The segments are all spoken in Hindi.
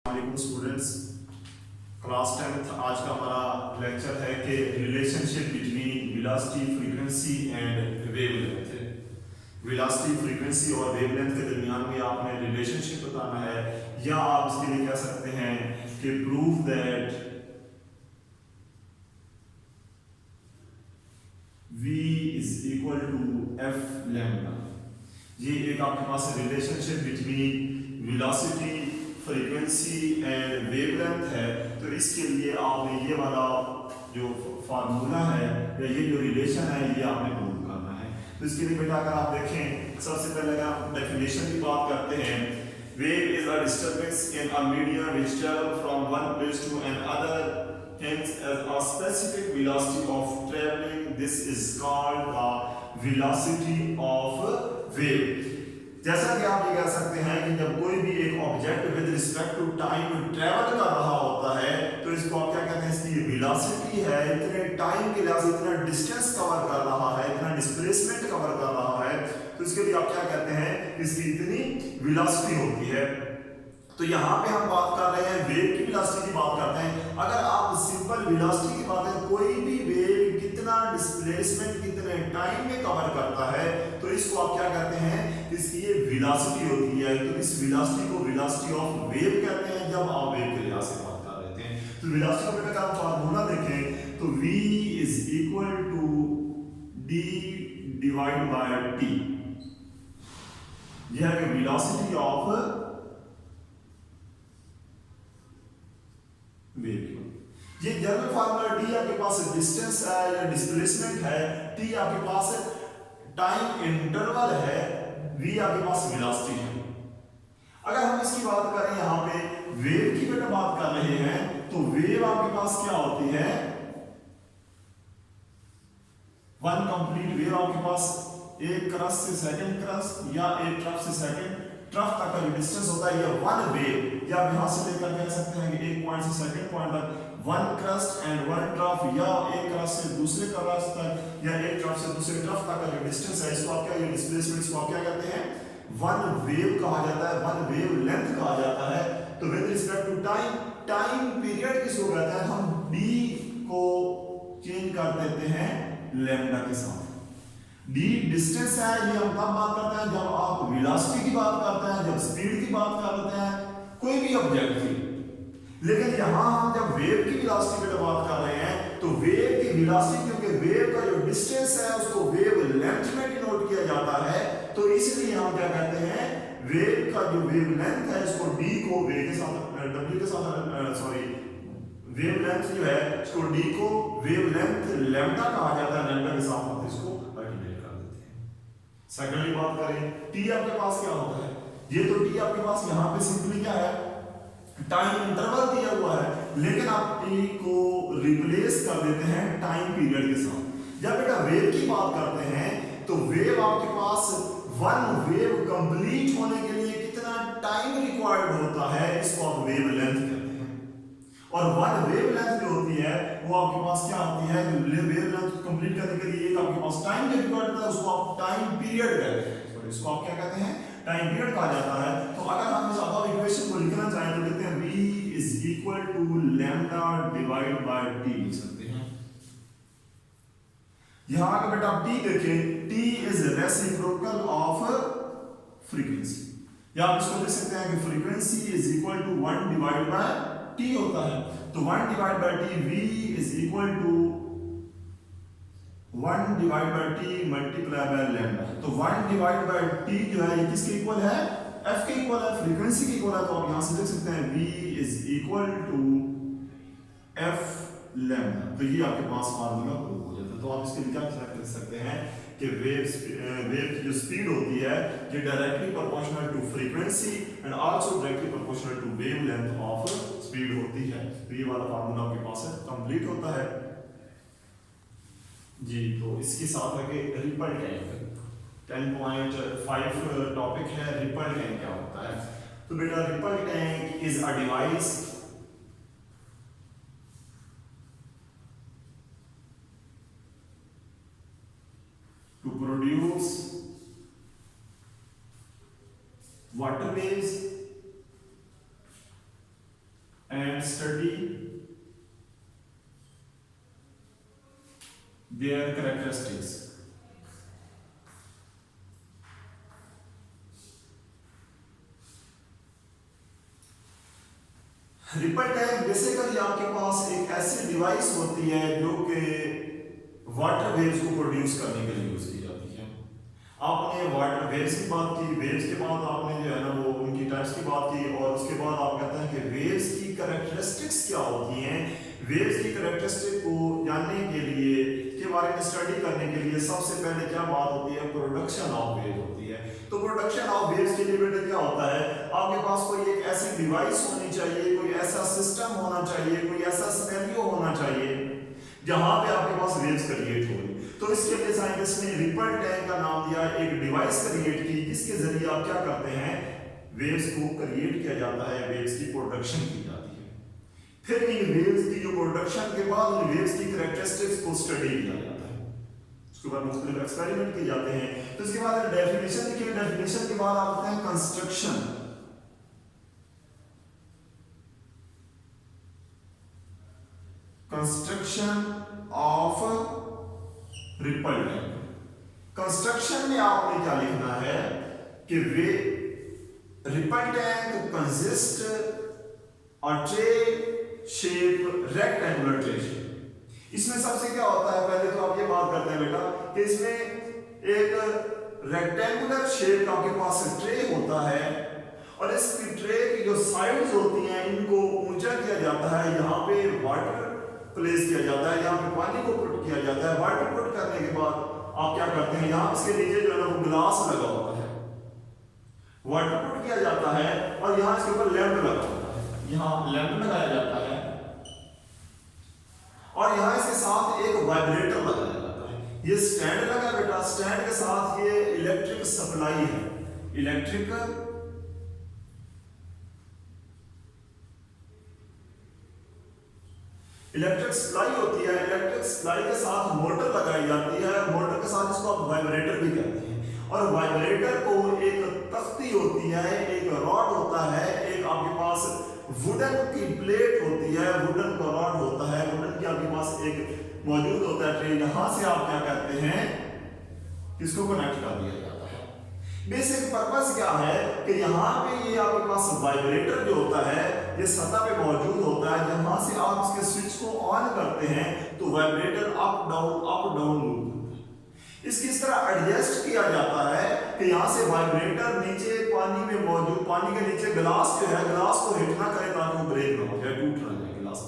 वालेकुम स्टूडेंट्स। क्लास 10th आज का हमारा लेक्चर है कि relationship between velocity frequency and wavelength है। वेलोसिटी फ्रीक्वेंसी और वेवलेंथ के दरमियान में आपने रिलेशनशिप बताना है, या आप इसके लिए कह सकते हैं कि prove that v is equal to F lambda. ये एक आपके पास relationship between velocity frequency and wavelength है। तो इसके लिए आपने ये वाला जो फार्मूला है या ये जो रिलेशन है ये आपने प्रूव करना है। तो इसके लिए बेटा अगर आप देखें, सबसे पहले अगर आप डेफिनेशन की बात करते हैं, wave is a disturbance in a medium which travel from one place to another hence as a specific velocity of traveling. This is called the velocity of wave. जैसा कि आप ये कह सकते हैं कि जब कोई भी एक object with respect to time travel कर रहा होता है तो इसको आप क्या कहते हैं, इसकी वेलोसिटी है, इतने टाइम के लिहाज से इतना डिस्टेंस कवर कर रहा है, इतना डिस्प्लेसमेंट कवर कर रहा है, तो इसके लिए आप क्या कहते हैं, इसकी इतनी वेलोसिटी होती है। तो यहाँ पे हम बात कर रहे हैं वेव की वेलोसिटी की बात करते हैं। अगर आप सिंपल वेलोसिटी की बात करें, कोई भी वेव कितना डिस्प्लेसमेंट कितने टाइम में कवर करता है, तो इसको आप क्या कहते हैं, इसकी ये वेलोसिटी होती है। तो इस वेलोसिटी को वेलोसिटी ऑफ वेव कहते हैं जब आप वेव के लिहाज से बात कर रहे थे। तो वेलोसिटी का बेटा का फार्मूला देखें तो v is equal to d divide by t। यह है वेलोसिटी ऑफ वेव। ये जनरल फार्मूला d आपके पास डिस्टेंस है या डिस्प्लेसमेंट है, t आपके पास टाइम इंटरवल है, v आपके पास वेलोसिटी है। अगर हम इसकी बात करें यहाँ पे वेव की बेटा बात कर रहे हैं, तो वेव आपके पास क्या होती है, वन कंप्लीट वेव आपके पास एक क्रस्ट से सेकंड क्रस्ट या एक ट्रफ से सेकंड ट्रफ तक का जो डिस्टेंस होता है, ये वन वेव, या आप यहां से लेकर कह सकते हैं कि एक पॉइंट से सेकंड पॉइंट तक one crust and one trough, या एक क्रस्ट से दूसरे क्रस्ट तक या एक ट्रफ से दूसरे ट्रफ तक का जो डिस्टेंस है, इसको आप क्या, ये डिस्प्लेसमेंट, इसको आप क्या कहते हैं, वन वेव कहा जाता है, वन वेव लेंथ कहा जाता है। तो with respect to time, time period किसको कहते हैं, हम d को चेंज कर देते हैं लैम्डा के साथ। d डिस्टेंस है, ये हम तब बात करते हैं जब आप वेलोसिटी की बात करते हैं, जब स्पीड की बात करते हैं कोई भी ऑब्जेक्ट की। लेकिन यहां हम जब वेव की वेलोसिटी की बात कर रहे हैं तो वेव की वेलोसिटी, क्योंकि वेव का जो डिस्टेंस है उसको वेव लेंथ में डिनोट किया जाता है, तो इसलिए हम क्या कहते हैं, वेव का जो वेव लेंथ है इसको d को वेव के साथ w के साथ सॉरी वेव लेंथ जो है इसको d को वेव लेंथ लैम्डा कहा जाता है, लैम्डा के साथ हम इसको मल्टीप्लाई कर देते हैं। सेकंडली बात करें t आपके पास क्या होता है, ये तो t आपके पास यहाँ पे सिंपली क्या है, टाइम इंटरवल दिया हुआ है, लेकिन आप t को रिप्लेस कर देते हैं टाइम पीरियड के साथ। जब बेटा वेव की बात करते हैं तो वेव आपके पास वन वेव कंप्लीट होने के लिए कितना टाइम रिक्वायर्ड होता है, इसको आप वेव लेंथ कहते हैं। और वन वेव लेंथ जो होती है वो आपके पास क्या होती है, वेव लेंथ कंप्लीट करने के लिए एक आपके पास टाइम जो रिक्वायर्ड होता है उसको आप टाइम पीरियड कहते हैं, इसको आप क्या कहते हैं, टाइम पीरियड कहा जाता है। तो अगर हम इस अब इक्वेशन को लिखना चाहें तो लिखते हैं v is equal to lambda divide by t लिख सकते हैं। यहां का बेटा t देखें, t is reciprocal of frequency, या आप इसको लिख सकते हैं कि frequency is equal to 1 divide by t होता है। तो 1 divide by t, v is equal to 1 divide by t multiply by lambda. तो 1 डिवाइड बाय t जो है ये किसके इक्वल है, f के इक्वल है, फ्रीक्वेंसी के इक्वल है। तो आप यहां से लिख सकते हैं v is equal to f lambda. तो ये आपके पास फार्मूला प्रूव हो जाता है। तो आप इसके लिए क्या कर सकते हैं कि वेव की जो स्पीड होती है ये directly proportional to frequency and also directly proportional to wavelength of speed होती है। तो ये वाला फार्मूला आपके पास है, कंप्लीट होता है जी। तो इसके साथ आगे रिपल टैंक 10.5 टॉपिक है, रिपल टैंक क्या होता है। तो बेटा ripple tank is a device to produce water waves and study their characteristics. रिपल टैंक बेसिकली आपके पास एक ऐसी डिवाइस होती है जो कि वाटर वेव्स को प्रोड्यूस करने के लिए यूज की जाती है। आपने वाटर वेव्स की बात की, वेव्स के बाद आपने जो है ना वो उनकी टाइप्स की बात की, और उसके बाद आप कहते हैं कि वेव्स की कैरेक्टरिस्टिक्स क्या होती हैं। वेव्स की कैरेक्टरिस्टिक को जानने के लिए, के बारे में स्टडी करने के लिए सबसे पहले क्या बात होती है, प्रोडक्शन ऑफ वेव होती है। तो प्रोडक्शन ऑफ वेव्स के लिए बेटा क्या होता है, आपके पास कोई एक ऐसी डिवाइस होनी चाहिए, कोई ऐसा सिस्टम होना चाहिए, कोई ऐसा सिनेरियो होना चाहिए जहां पे आपके पास वेव्स क्रिएट हो रही। तो इसके लिए साइंटिस्ट ने रिपल टैंक का नाम दिया, एक डिवाइस क्रिएट की जिसके जरिए आप क्या करते हैं, वेव्स को क्रिएट किया जाता है, वेव्स की प्रोडक्शन की जाती है। फिर इन वेव्स की जो प्रोडक्शन के बाद उन वेव्स की कैरेक्टरिस्टिक्स को स्टडी किया जाता है, उसके बाद मुख्तलिफ एक्सपेरिमेंट किए जाते हैं। तो इसके बाद डेफिनेशन लिखिए, डेफिनेशन के बाद आते हैं construction. Construction of ripple tank. Construction में आपने क्या लिखना है कि वे ripple tank consist a tray shape, rectangular tray shape. इसमें सबसे क्या होता है, पहले तो आप ये बात करते हैं बेटा कि इसमें एक रेक्टेंगुलर शेप का आपके पास ट्रे होता है, और इस ट्रे की जो साइड्स होती हैं इनको ऊंचा किया जाता है, यहाँ पे वाटर प्लेस किया जाता है, यहाँ पे पानी को पुट किया जाता है। वाटर पुट करने के बाद आप क्या करते हैं, यहाँ इसके नीचे जो है ना वो ग्लास लगा होता है, वाटर पुट किया जाता है, और यहाँ इसके ऊपर लैंप लगा होता है, यहाँ लैंप लगाया जाता है, और यहाँ इसके साथ एक वाइब्रेटर लगाया जाता है। ये स्टैंड लगा बेटा, स्टैंड के साथ ये इलेक्ट्रिक सप्लाई है, इलेक्ट्रिक सप्लाई होती है। इलेक्ट्रिक सप्लाई के साथ मोटर लगाई जाती है, मोटर के साथ इसको आप वाइब्रेटर भी कहते हैं, और वाइब्रेटर को एक तख्ती होती है, एक रॉड होता है, एक आपके पास वुडन की प्लेट होती है, वुडन का रॉड होता है, वुडन की आपके पास एक मौजूद होता है ट्रे, यहां से आप क्या कहते हैं, इसको कनेक्ट कर दिया जाता है। बेसिक पर्पस क्या है कि यहाँ पे ये आपके पास वाइब्रेटर जो होता है ये सतह पे मौजूद होता है, जहां से आप इसके स्विच को ऑन करते हैं तो वाइब्रेटर अप डाउन मूव करता है। इसकी इस तरह एडजस्ट किया जाता है कि यहाँ से वाइब्रेटर नीचे पानी में मौजूद, पानी के नीचे ग्लास जो है, ग्लास को हिट ना करे ताकि वो ब्रेक ना हो जाए, टूट ना जाए ग्लास।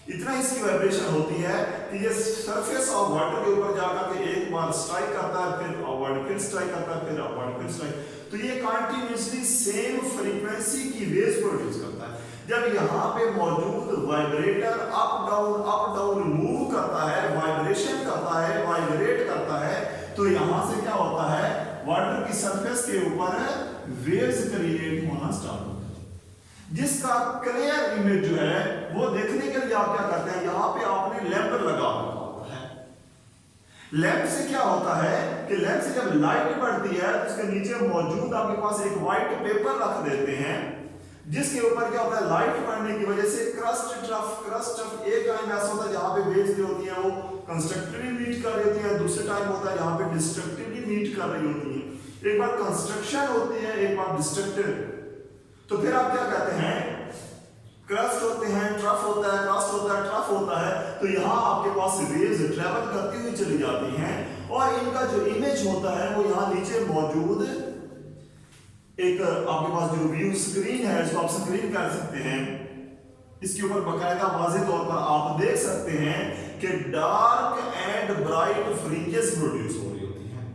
इतना इसकी वाइब्रेशन होती है कि ये सरफेस ऑफ वाटर के ऊपर जाकर के एक बार स्ट्राइक करता है, फिर अपवर्ड, फिर स्ट्राइक करता है, फिर अपवर्ड, फिर स्ट्राइक। तो ये कंटीन्यूअसली सेम फ्रीक्वेंसी की वेव्स प्रोड्यूस करता है। जब यहाँ पे मौजूद वाइब्रेटर अप डाउन मूव करता है, वाइब्रेशन करता है, वाइब्रेट करता है, तो यहाँ से क्या होता है, वाटर की सरफेस के ऊपर वेव्स क्रिएट होना स्टार्ट होता है, जिसका क्लियर इमेज जो है वो देखने के लिए आप क्या करते हैं, यहाँ पे आपने लैंप लगा होता है। लैंप से क्या होता है कि लैंप से जब लाइट पड़ती है तो उसके नीचे मौजूद आपके पास एक व्हाइट पेपर रख देते हैं, जिसके ऊपर क्या होता है, लाइट पड़ने की वजह से क्रस्ट ऑफ एक टाइम ऐसा होता है जहां पे वेव्स जो होती हैं वो कंस्ट्रक्टिवली मीट कर रही होती हैं, दूसरे टाइम होता है जहां पे डिस्ट्रक्टिवली मीट कर रही होती हैं। एक बार कंस्ट्रक्शन होती है, एक बार डिस्ट्रक्टिव। तो फिर आप क्या कहते हैं, क्रस्ट होते हैं, ट्रफ होता है, क्रस्ट होता है, ट्रफ होता है। तो यहाँ आपके पास वेव्स ट्रैवल करती हुई चली जाती हैं, और इनका जो इमेज होता है वो यहाँ नीचे मौजूद एक आपके पास जो व्यू स्क्रीन है, इसको आप स्क्रीन कह सकते हैं, इसके ऊपर बकायदा वाज़ेह तौर पर आप देख सकते हैं कि dark and bright fringes produce हो रही होती हैं,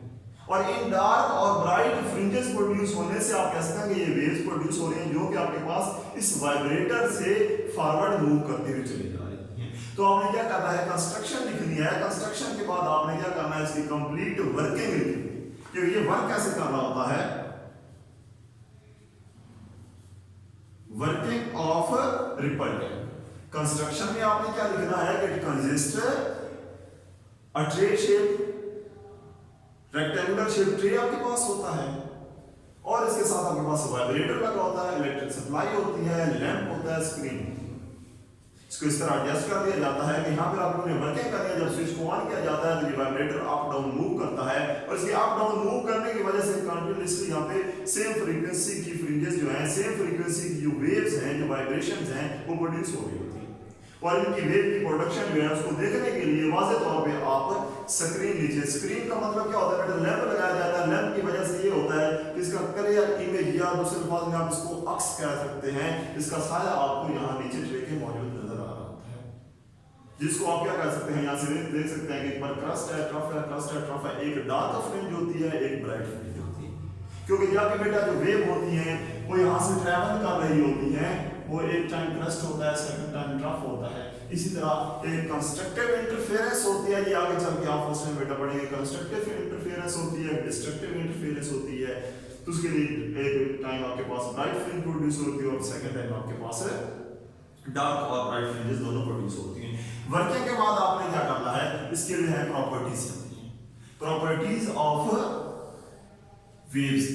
और इन डार्क और ब्राइट फ्रिंजेस प्रोड्यूस होने से आप कह सकते हैं कि ये वेव्स प्रोड्यूस हो रही हैं जो कि आपके पास इस वाइब्रेटर से फॉरवर्ड मूव करते हुए चली जा रही हैं। तो आपने क्या करना है, कंस्ट्रक्शन लिखनी है। कंस्ट्रक्शन के बाद आपने क्या करना है, इसकी कंप्लीट वर्किंग लिखनी है कि ये वर्क कैसे करना होता है। Working of ripple tank. Construction में आपने क्या लिखना है कि it consist a tray shape, rectangular shape tray आपके पास होता है, और इसके साथ आपके पास वाइब्रेटर लगा होता है, इलेक्ट्रिक सप्लाई होती है, लैंप होता है, स्क्रीन होती है। इसको इस तरह एडजस्ट कर दिया जाता है कि यहाँ पर आप लोगों ने वर्किंग करनी है। जब स्विच को ऑन किया जाता है तो ये वाइब्रेटर अप डाउन मूव करता है और इसके अप डाउन मूव करने की वजह से कंटिन्यूअसली यहाँ पे सेम फ्रीक्वेंसी की फ्रिंजेस जो हैं, सेम फ्रीक्वेंसी की जो वेव्स हैं, जो वाइब्रेशंस हैं, वो प्रोड्यूस हो रही होती है। और इनकी वेव की प्रोडक्शन जो है उसको देखने के लिए वाज़े तौर पे आप स्क्रीन लीजिए। स्क्रीन का मतलब क्या होता है बेटा, लैंप लगाया जाता है। लैंप की वजह से ये होता है कि इसका क्लियर इमेज या दूसरे अल्फाज में आप इसको अक्स कह सकते हैं, इसका साया आपको यहाँ नीचे ट्रे के मौजूद नजर आ रहा होता है, जिसको आप क्या कह सकते हैं, यहाँ से देख सकते हैं कि एक बार क्रस्ट है, ट्रफ है, क्रस्ट है, ट्रफ है। एक डार्क फ्रिंज होती है, एक ब्राइट फ्रिंज होती है, क्योंकि यहाँ पे बेटा जो वेव होती है वो यहाँ से ट्रैवल कर रही होती है। वो एक टाइम क्रस्ट होता है, सेकंड टाइम ट्रफ होता है। इसी तरह एक कंस्ट्रक्टिव इंटरफेरेंस होती है, ये आगे चल के आप उसमें बेटा पढ़ेंगे। कंस्ट्रक्टिव इंटरफेरेंस होती है, डिस्ट्रक्टिव इंटरफेरेंस होती है। तो उसके लिए एक टाइम आपके पास ब्राइट फ्रिंज प्रोड्यूस होती है और सेकंड टाइम आपके पास डार्क और ब्राइट फ्रिंजेस दोनों प्रोड्यूस होती हैं। वर्किंग के बाद आपने क्या करना है, इसके लिए है प्रॉपर्टीज होती हैं, प्रॉपर्टीज ऑफ वेव्स।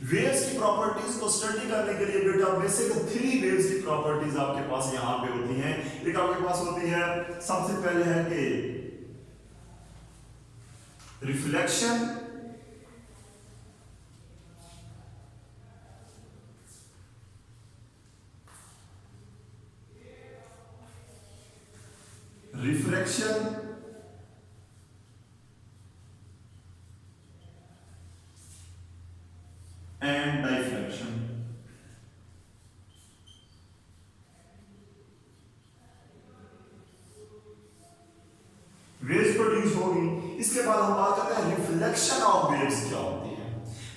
वेव्स की प्रॉपर्टीज को स्टडी करने के लिए बेटा बेसिक 3 वेव्स की प्रॉपर्टीज आपके पास यहां पे होती हैं। एक आपके पास होती है, सबसे पहले है कि reflection, refraction and diffraction. Waves produce होगी। इसके बाद हम बात करते हैं रिफ्लेक्शन ऑफ वेव्स क्या होती है।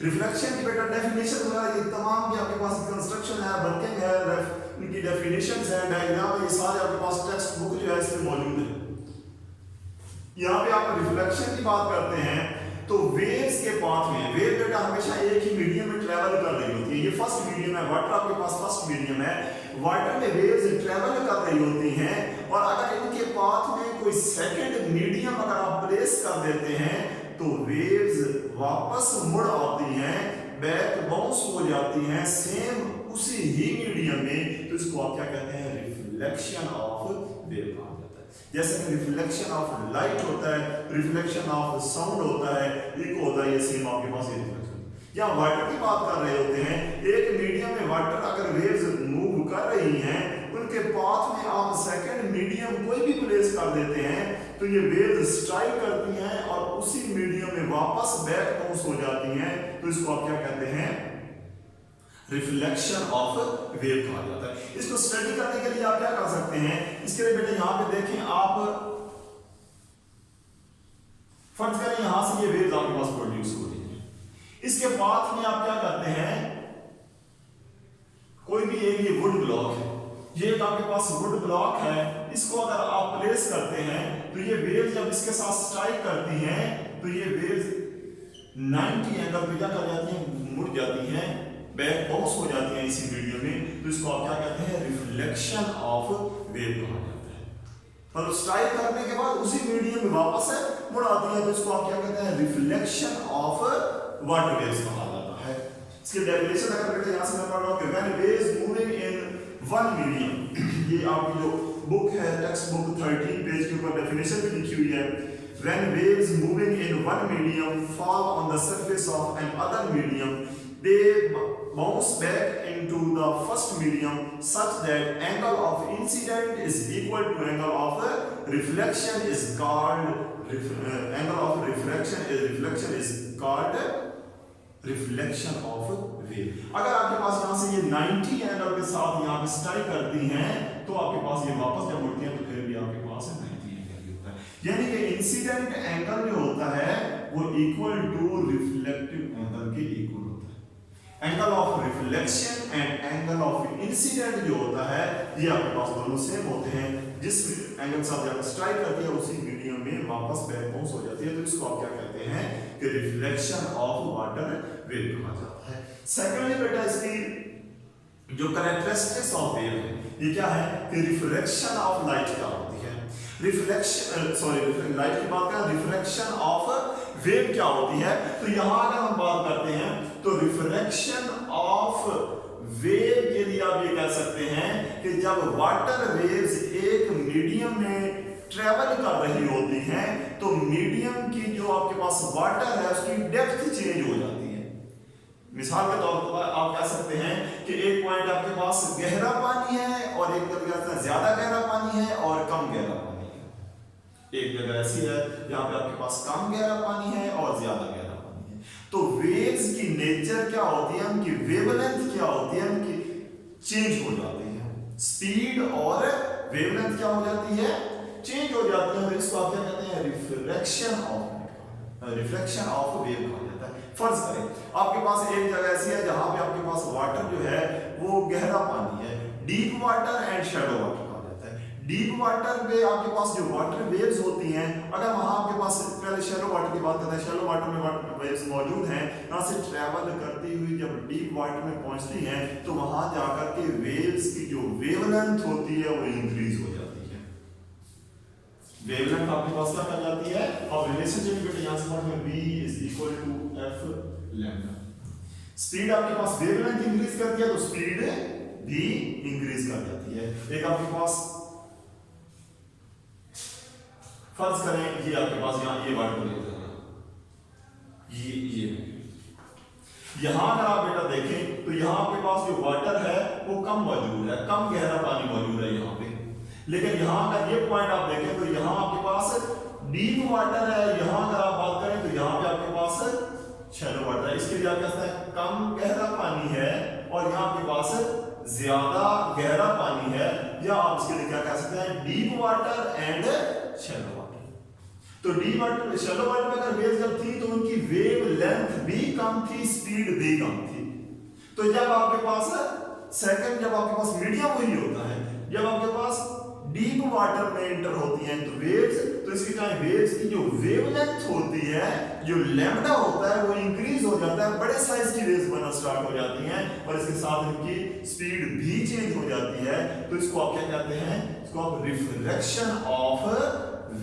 रिफ्लेक्शन की बेटा डेफिनेशन वगैरह ये तमाम के आपके पास कंस्ट्रक्शन है, वर्किंग है, इनकी डेफिनेशंस है, डायग्राम है, ये सारे आपके पास टेक्स्ट बुक जो है इसमें मौजूद है। यहाँ पे आप रिफ्लेक्शन की बात करते हैं तो वेव्स के पाथ में, वेव बेटा हमेशा एक ही मीडियम में ट्रैवल कर रही होती है। ये फर्स्ट मीडियम है, वाटर आपके पास फर्स्ट मीडियम है। वाटर में वेव्स ट्रैवल कर रही होती हैं और अगर इनके पाथ में कोई सेकंड मीडियम अगर आप प्लेस कर देते हैं तो वेव्स वापस मुड़ आती हैं, बैक बाउंस हो जाती हैं सेम उसी ही मीडियम में। तो इसको आप क्या कहते हैं, रिफ्लेक्शन ऑफ वेव कहा जाता है। जैसे कि रिफ्लेक्शन ऑफ लाइट होता है, रिफ्लेक्शन ऑफ साउंड होता है, एक होता है ये सेम आपके पास ये रिफ्लेक्शन। या वाटर की बात कर रहे होते हैं, एक मीडियम में वाटर अगर वेव्स मूव कर रही हैं, उनके पाथ में आप सेकंड मीडियम कोई भी प्लेस कर देते हैं तो ये वेव्स स्ट्राइक करती हैं और उसी मीडियम में वापस बैक बाउंस हो जाती हैं। तो इसको आप क्या कहते हैं, रिफ्लेक्शन ऑफ वेव कहा जाता है। इसको स्टडी करने के लिए आप क्या कर सकते हैं, इसके लिए बेटे यहां पे देखें आप, फर्ज करें यहां से ये वेव्स आपके पास प्रोड्यूस हो रही है, इसके बाद में आप क्या करते हैं, कोई भी एक ये वुड ब्लॉक है, ये एक आपके पास वुड ब्लॉक है, इसको अगर आप प्लेस करते हैं तो ये वेव्स जब इसके साथ स्ट्राइक करती हैं तो ये वेव्स 90 एंगल पे क्या कर जाती हैं, मुड़ जाती हैं, बैक बाउंस हो जाती हैं इसी मीडियम में। तो इसको आप क्या कहते हैं, रिफ्लेक्शन ऑफ वेव कहा जाता है। पर स्ट्राइक करने के बाद उसी मीडियम में वापस है मुड़ आती है, तो इसको आप क्या कहते हैं, रिफ्लेक्शन ऑफ वाटर वेव्स कहा जाता है। इसकी डेफिनेशन अगर बेटे यहां से मैं पढ़ रहा हूं कि when waves moving in one medium, ये आपकी जो बुक है टेक्स्ट बुक 13 पेज के ऊपर डेफिनेशन भी लिखी हुई है। When waves moving in one medium fall on the surface of another medium, they bounce back into the first medium such that angle of incident is equal to angle of reflection is called angle of reflection is called reflection of wave। अगर आपके पास यहाँ से ये 90 एंगल के साथ यहाँ पे स्ट्राइक करती हैं तो आपके पास ये वापस जब मुड़ती हैं तो फिर भी आपके पास 90 एंगल ही होता है। यानी कि इंसिडेंट एंगल जो होता है वो इक्वल टू रिफ्लेक्टिव एंगल के इक्वल होता है। Angle of reflection and angle of incident जो होता है ये आपके पास दोनों सेम होते हैं। जिस एंगल साथ जब स्ट्राइक करती है उसी मीडियम में वापस बैक बाउंस हो जाती है, तो इसको आप क्या कहते हैं कि रिफ्लेक्शन ऑफ वाटर वेव कहा जाता है। सेकेंडली बेटा इसकी जो कैरेक्टरिस्टिक्स ऑफ वेव है, ये क्या है कि रिफ्लेक्शन ऑफ लाइट क्या होती है, लाइट की बात करें, रिफ्लेक्शन ऑफ वेव क्या होती है। तो यहां अगर हम बात करते हैं तो रिफ्लेक्शन ऑफ वेव के लिए आप ये कह सकते हैं कि जब वाटर वेव्स एक मीडियम में ट्रेवल कर रही होती हैं तो मीडियम की जो आपके पास वाटर है उसकी डेप्थ चेंज हो जाती है। मिसाल के तौर पर आप कह सकते हैं कि एक पॉइंट आपके पास गहरा पानी है और एक जगह ज्यादा गहरा पानी है और कम गहरा पानी है। एक जगह ऐसी है जहां पे आपके पास कम गहरा पानी है और ज्यादा गहरा पानी है। तो वेव्स की नेचर क्या होती है, उनकी वेवलेंथ क्या होती है, उनकी चेंज हो जाती है। स्पीड और वेवलेंथ क्या हो जाती है, चेंज हो जाती है। इसको आप क्या कहते हैं, रिफ्लेक्शन ऑफ वेव कहा जाता है। फर्ज करें आपके पास एक जगह ऐसी है जहां पे आपके पास वाटर जो है वो गहरा पानी है, deep water and shadow water कहा जाता है। डीप वाटर पे आपके पास जो वाटर वेव्स होती हैं, अगर वहां आपके पास, पहले शैलो वाटर की बात करते हैं, शैलो वाटर में वाटर वेव्स मौजूद हैं, यहां से ट्रैवल करती हुई जब डीप वाटर में पहुंचती हैं तो वहां जाकर के वेव्स की जो वेवलेंथ होती है वो इंक्रीज हो जाती है। वेवलेंथ आपके पास क्या कर जाती है, और रिलेशनशिप बेटा यहां से पढ़ में v = f लैम्डा। स्पीड आपके पास वेवलेंथ इंक्रीज करती है तो स्पीड भी इंक्रीज कर जाती है। एक आपके पास फर्ज करें ये आपके पास यहां ये वाटर वेव है, ये यहां अगर आप बेटा देखें तो यहां आपके पास जो वाटर है वो कम मौजूद है, कम गहरा पानी मौजूद है यहां पे। लेकिन यहां अगर ये पॉइंट आप देखें तो यहां आपके पास डीप वाटर है, यहां अगर आप बात करें तो यहां पे आपके पास शैलो वाटर है। इसके लिए आप कह सकते हैं कम गहरा पानी है और यहां आपके पास ज्यादा गहरा पानी है, या आप इसके लिए क्या कह सकते हैं, deep water and shallow water. तो डीप वाटर शैलो वाटर में अगर वेव जब थी तो उनकी वेव लेंथ भी कम थी, स्पीड भी कम थी। तो जब आपके पास सेकंड, जब आपके पास मीडियम वही होता है, जब आपके पास डीप वाटर में एंटर होती हैं तो वेव्स, तो इसकी चाहे वेव्स की जो वेवलेंथ होती है, जो लैम्डा होता है वो इंक्रीज हो जाता है, बड़े साइज की वेव्स बनना स्टार्ट हो जाती हैं और इसके साथ इनकी स्पीड भी चेंज हो जाती है। तो इसको आप क्या कहते हैं, इसको आप रिफ्लेक्शन ऑफ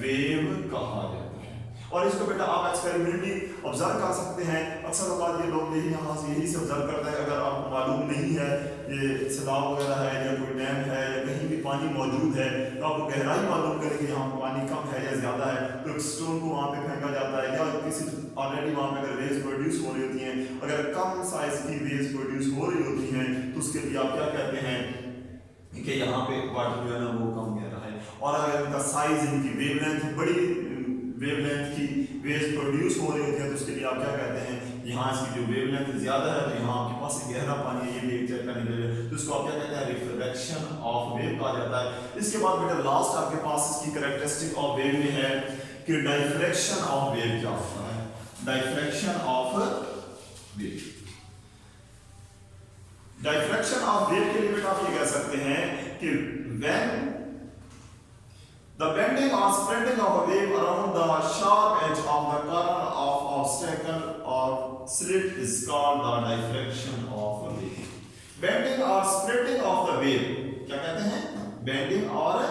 वेव कहा जाता है। और इसको बेटा आप एक्सपेरिमेंटली ऑब्जर्व कर सकते हैं। अक्सर औकात ये लोग यही से ऑब्जर्व करते हैं, अगर आपको मालूम नहीं है ये सैलाब वगैरह है या कोई डैम है या कहीं भी पानी मौजूद है तो आपको गहराई मालूम करें कि यहाँ पानी कम है या ज्यादा है, तो एक स्टोन को वहाँ पे फेंका जाता है, या किसी ऑलरेडी वहाँ पे अगर वेव्स प्रोड्यूस हो रही होती हैं, अगर कम साइज की वेव्स प्रोड्यूस हो रही होती हैं तो उसके लिए आप क्या कहते हैं कि यहाँ पे वाटर जो है ना वो कम गहरा है। और अगर इनका साइज, इनकी वेवलेंथ, बड़ी वेवलेंथ की वेव्स प्रोड्यूस हो रही होती है तो उसके लिए आप क्या कहते हैं, यहाँ इसकी जो वेवलेंथ ज्यादा है तो यहाँ आपके पास गहरा पानी है, ये भी एक चेक करने के लिए, तो इसको आप क्या कहते हैं, रिफ्लेक्शन ऑफ वेव कहा जाता है। इसके बाद बेटा लास्ट आपके पास इसकी कैरेक्टरिस्टिक ऑफ वेव में है कि डाइफ्रैक्शन ऑफ वेव क्या होता है। Diffraction of wave, diffraction of wave के लिए बेटा आप ये कह सकते हैं कि when the bending or spreading of a wave around the sharp edge of the corner of obstacle or slit is called the diffraction of a wave. Bending or spreading of the wave क्या कहते हैं, bending और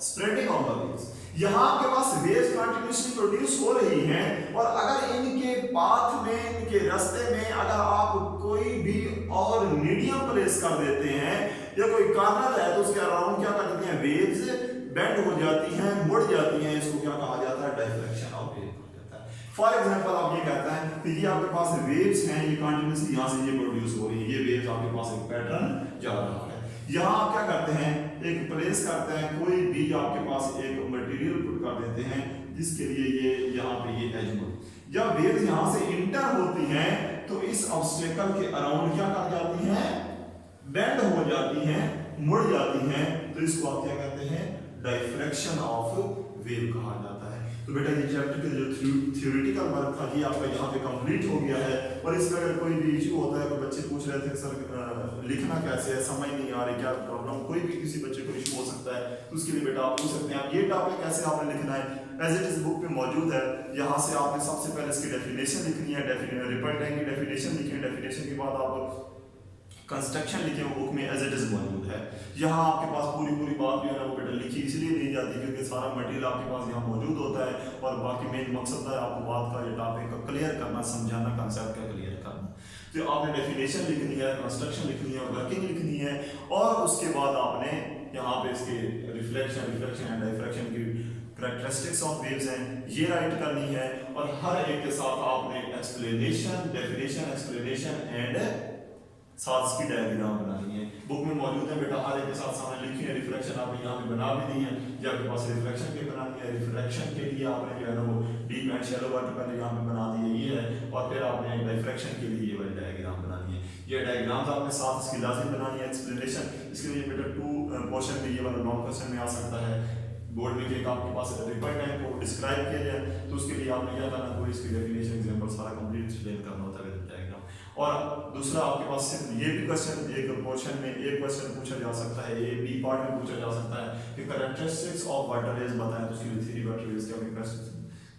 spreading of the waves। यहाँ आपके पास वेव्स कंटिन्यूसली प्रोड्यूस हो रही हैं और अगर इनके पाथ में, इनके रास्ते में अगर आप कोई भी और मीडियम प्लेस कर देते हैं या कोई कॉर्नर है तो उसके अराउंड क्या कर देते हैं, वेव्स बेंड हो जाती हैं, मुड़ जाती हैं, इसको क्या कहा जाता है, डाइफ्रैक्शन ऑफ वेव कहा जाता है। फॉर एग्जांपल आप ये कहते हैं कि ये आपके पास वेव्स हैं, ये कंटिन्यूसली यहाँ से ये प्रोड्यूस हो रही है, ये वेव्स आपके पास एक पैटर्न जा रहा है। यहाँ आप क्या करते हैं, एक प्लेस करते हैं, कोई भी आपके पास एक मटेरियल पुट कर देते हैं जिसके लिए ये यहाँ पे ये एज हो, जब वेव्स यहाँ से इंटर होती हैं तो इस ऑब्स्टेकल के अराउंड क्या कर जाती हैं, बेंड हो जाती हैं, मुड़ जाती हैं, तो इसको आप क्या कहते हैं, डाइफ्रैक्शन ऑफ वेव कहा जाता है। तो बेटा ये चैप्टर का जो थ्योरेटिकल वर्क था ये आपका यहाँ पे कंप्लीट हो गया है। और इसमें अगर कोई भी इशू होता है, कोई बच्चे पूछ रहे थे सर लिखना कैसे है, समझ नहीं आ रही, क्या प्रॉब्लम, कोई भी किसी बच्चे को इशू हो सकता है तो उसके लिए बेटा आप पूछ सकते हैं। आप ये टॉपिक कैसे आपने लिखना है एज इट इज बुक पे मौजूद है, यहाँ से आपने सबसे पहले इसकी डेफिनेशन लिखनी है, रिपल टाइम की डेफिनेशन लिखें, डेफिनेशन के बाद आप कंस्ट्रक्शन लिखे हुए बुक में एज इट इज मौजूद है। यहाँ आपके पास पूरी पूरी बात जो है ना वो बेटा लिखी इसलिए नहीं जाती क्योंकि सारा मटेरियल आपके पास यहाँ मौजूद होता है और बाकी मेन मकसद है आपको बात का ये टॉपिक का क्लियर करना, समझाना, कंसेप्ट का क्लियर करना। तो आपने डेफिनेशन लिखनी है, कंस्ट्रक्शन लिखनी है, वर्किंग लिखनी है और उसके बाद आपने यहाँ पे इसके रिफ्लेक्शन एंड डाइफ्रैक्शन की characteristics ऑफ वेव्स हैं ये राइट करनी है और हर एक के साथ आपने एक्सप्लेनेशन, डेफिनेशन, एक्सप्लेनेशन एंड साथ इसकी डायग्राम बनानी है। बुक में मौजूद है बेटा, हर एक के साथ सामने लिखी है। रिफ्लेक्शन आपने यहाँ पे बना भी दी है, या आपके पास रिफ्लेक्शन के बनानी है। रिफ्लेक्शन के लिए आपने जो है ना वो डीप एंड शैलो वाटर पहले यहाँ पे बना दी है ये है, और फिर आपने डाइफ्रैक्शन के लिए ये वाली डायग्राम बनानी है। ये डायग्राम्स आपने साथ इसकी लाजिम बनानी है। एक्सप्लेनेशन इसके लिए बेटा 2 क्वेश्चन में ये वाला लॉन्ग क्वेश्चन में आ सकता है बोर्ड में कि आपके पास रिक्वायर्ड टाइम को डिस्क्राइब किया जाए, तो उसके लिए आपने क्या करना, कोई इसकी डेफिनेशन एग्जांपल सारा कंप्लीट एक्सप्लेन करना होता है विद डायग्राम। और दूसरा आपके पास सिर्फ ये भी क्वेश्चन एक क्वेश्चन में एक क्वेश्चन पूछा जा सकता है, ए बी पार्ट में पूछा जा सकता है कि कैरेक्टरिस्टिक्स ऑफ वाटर वेव्स बताएं, तो उसके लिए थ्री वाटर वेव्स के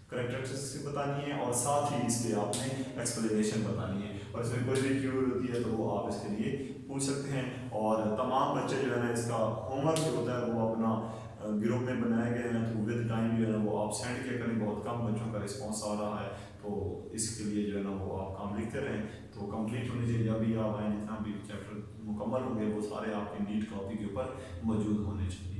कैरेक्टरिस्टिक्स बतानी है और साथ ही इसके आपने एक्सप्लेनेशन बतानी है। और इसमें कोई भी क्यूरी होती है तो वो आप इसके लिए पूछ सकते हैं। और तमाम बच्चे जो है ना इसका होमवर्क जो होता है वो अपना ग्रुप में बनाए गए हैं, तो विद टाइम जो है ना वो आप सेंड किया करें। बहुत कम बच्चों का रिस्पॉन्स आ रहा है, तो इसके लिए जो है ना वो आप काम लिखते रहें, तो कंप्लीट होने चाहिए। अभी आप आए जितना भी चैप्टर मुकम्मल होंगे वो सारे आपकी नीट कॉपी के ऊपर मौजूद होने चाहिए।